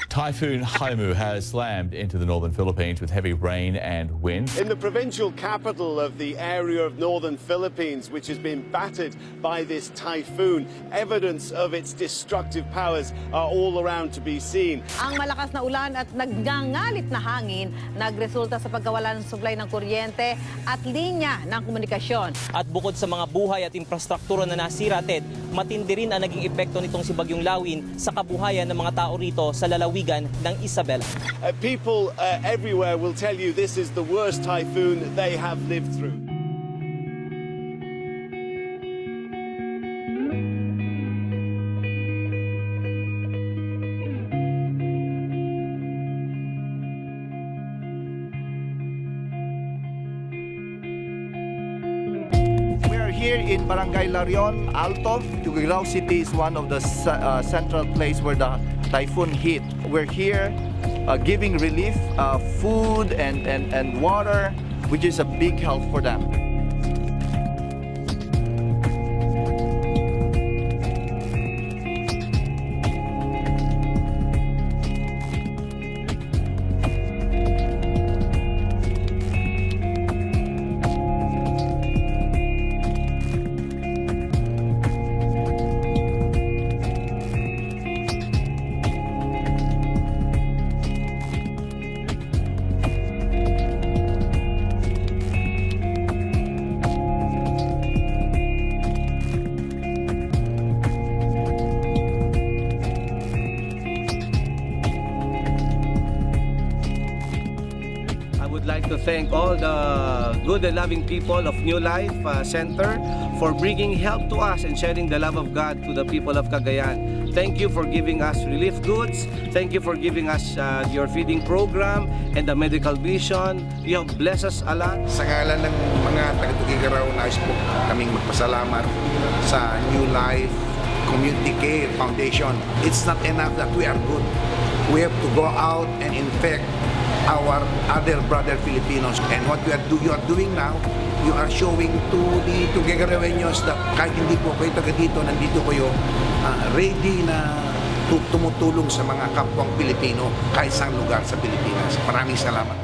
Typhoon Haima has slammed into the northern Philippines with heavy rain and wind. In the provincial capital of the area of northern Philippines, which has been battered by this typhoon, evidence of its destructive powers are all around to be seen. Ang malakas na ulan at nagngangalit na hangin nagresulta sa pagkawala ng supply ng kuryente at linya ng komunikasyon. At bukod sa mga buhay at infrastruktura na nasira, Ted, matindi rin ang naging epekto nitong si Bagyong Lawin sa kabuhayan ng mga tao rito sa lalawigan ng Isabela. People everywhere will tell you this is the worst typhoon they have lived through. Here in Barangay Larion, Alto, Tuguegarao City is one of the central place where the typhoon hit. We're here giving relief, food and water, which is a big help for them. I would like to thank all the good and loving people of New Life Center for bringing help to us and sharing the love of God to the people of Cagayan. Thank you for giving us relief goods. Thank you for giving us your feeding program and the medical vision. You have blessed us a lot. Sa ngalan ng mga taga-Tuguegarao, nais po kaming magpasalamat sa New Life Community Care Foundation. It's not enough that we are good. We have to go out and infect our other brother Filipinos. And what you are doing now, you are showing to the Tuguegaraweños that kahit hindi po kayo taga dito, nandito kayo ready na tumutulong sa mga kapwang Pilipino kahit sa lugar sa Pilipinas. Maraming salamat.